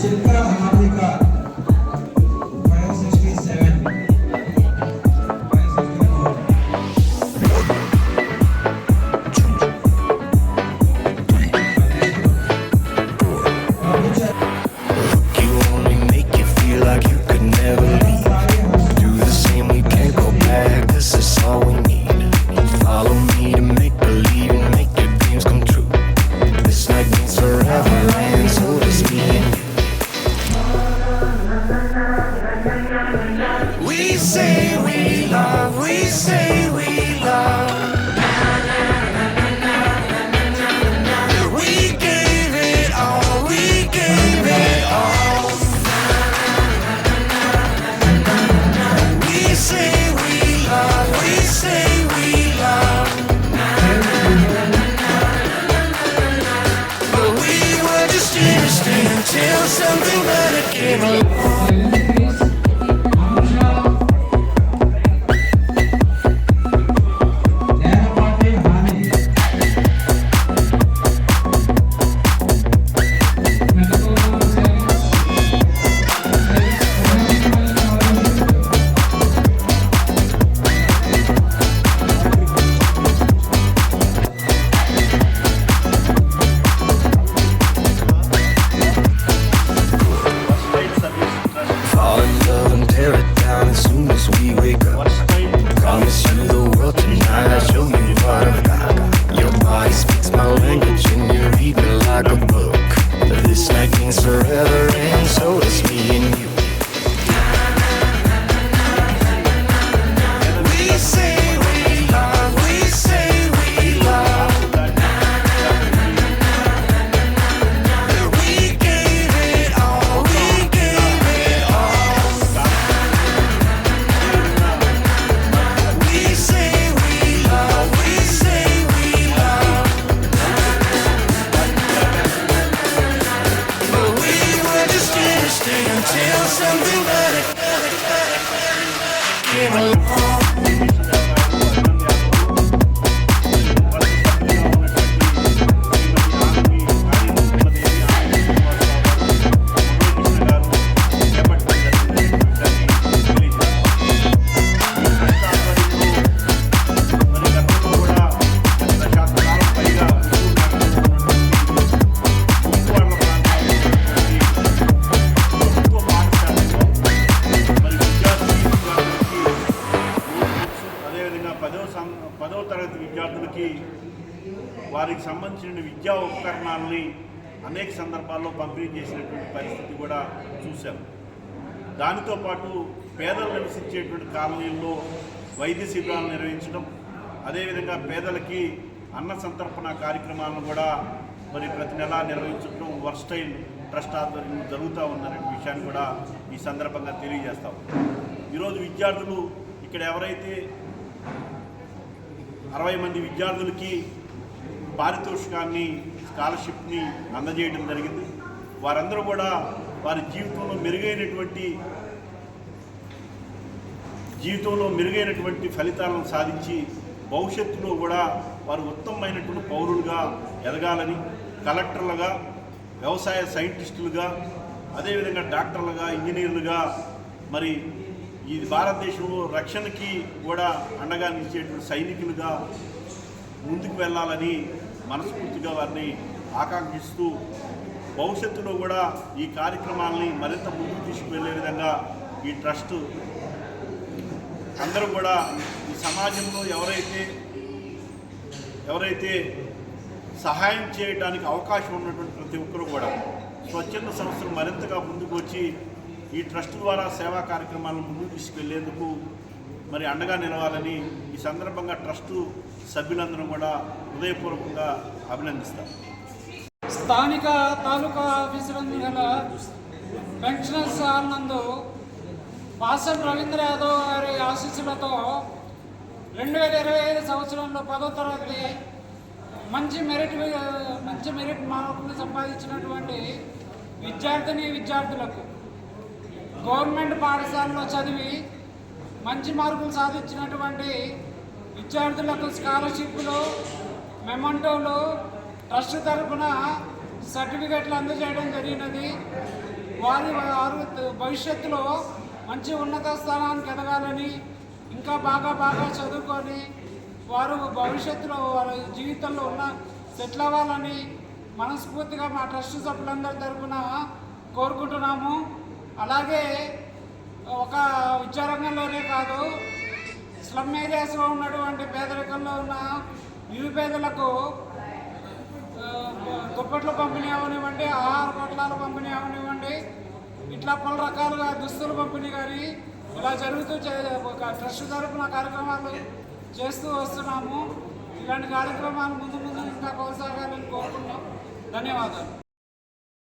Chilka హార్దిక 567 Till something better came along. Forever, and so is me and you. We say we love, we say we love. We gave it all, we gave it all. We say we love, we say we love. Until something better came along. పదవ తరగతి విద్యార్థులకి వారికి సంబంధించిన విద్యా ఉపకరణాలని అనేక సందర్భాల్లో పంపిణీ చేసినటువంటి పరిస్థితి కూడా చూశాం. దానితో పాటు పేదలు నివసించేటువంటి కాలనీల్లో వైద్య శిబిరాలు నిర్వహించడం, అదేవిధంగా పేదలకి అన్న సంతర్పణ కార్యక్రమాలను కూడా మరి ప్రతి నెలా నిర్వహించడం వర్స్టైల్ ట్రస్ట్ ఆధ్వర్యంలో జరుగుతూ ఉందనే విషయాన్ని కూడా ఈ సందర్భంగా తెలియజేస్తాం. ఈరోజు విద్యార్థులు ఇక్కడ ఎవరైతే 60 మంది విద్యార్థులకి పారితోషికాన్ని స్కాలర్షిప్ని అందజేయడం జరిగింది. వారందరూ కూడా వారి జీవితంలో మెరుగైనటువంటి ఫలితాలను సాధించి భవిష్యత్తులో కూడా వారు ఉత్తమమైనటువంటి పౌరులుగా ఎదగాలని, కలెక్టర్లుగా, వ్యవసాయ సైంటిస్టులుగా, అదేవిధంగా డాక్టర్లుగా, ఇంజనీర్లుగా, మరి ఈ భారతదేశంలో రక్షణకి కూడా అండగా నిలిచేటువంటి సైనికులుగా ముందుకు వెళ్ళాలని మనస్ఫూర్తిగా వారిని ఆకాంక్షిస్తూ భవిష్యత్తులో కూడా ఈ కార్యక్రమాలని మరింత ముందుకు తీసుకువెళ్ళే విధంగా ఈ ట్రస్ట్ అందరూ కూడా ఈ సమాజంలో ఎవరైతే సహాయం చేయడానికి అవకాశం ఉన్నటువంటి ప్రతి ఒక్కరూ కూడా స్వచ్ఛంద సంస్థలు మరింతగా ముందుకు వచ్చి ఈ ట్రస్ట్ ద్వారా సేవా కార్యక్రమాలను ముందుకు తీసుకెళ్లేందుకు మరి అండగా నిలవాలని ఈ సందర్భంగా ట్రస్టు సభ్యులందరూ కూడా హృదయపూర్వకంగా అభినందిస్తారు. స్థానిక తాలూకా ఆఫీసులందు గల పెన్షనర్స్ హాల్ నందు పాసం రవీంద్ర యాదవ్ గారి ఆశీస్సులతో 2025 సంవత్సరంలో 10వ తరగతి మంచి మెరిట్ మార్కులు సంపాదించినటువంటి విద్యార్థులకు గవర్నమెంట్ పాఠశాలలో చదివి మంచి మార్కులు సాధించినటువంటి విద్యార్థులకు స్కాలర్షిప్లు, మెమంటోలు ట్రస్ట్ తరఫున సర్టిఫికెట్లు అందజేయడం జరిగినది. వారు భవిష్యత్తులో మంచి ఉన్నత స్థానానికి ఎదగాలని, ఇంకా బాగా చదువుకొని వారు భవిష్యత్తులో వారి జీవితంలో సెటిల్ అవ్వాలని మనస్ఫూర్తిగా మా ట్రస్ట్ సభ్యులందరి తరఫున కోరుకుంటున్నాము. అలాగే ఒక విద్యారంగంలోనే కాదు, స్లమ్ ఏరియాస్లో ఉన్నటువంటి పేదరికంలో ఉన్న నిరుపేదలకు దుప్పట్ల పంపిణీ అవనివ్వండి, ఆహార పొట్లాల పంపిణీ అవనివ్వండి, ఇట్లా పలు రకాలుగా దుస్తుల పంపిణీ కానీ ఇలా జరుగుతూ ఒక ట్రస్ట్ తరఫున కార్యక్రమాలు చేస్తూ వస్తున్నాము. ఇలాంటి కార్యక్రమాలు ముందు ఇంకా కొనసాగాలని కోరుకుంటున్నాం. ధన్యవాదాలు.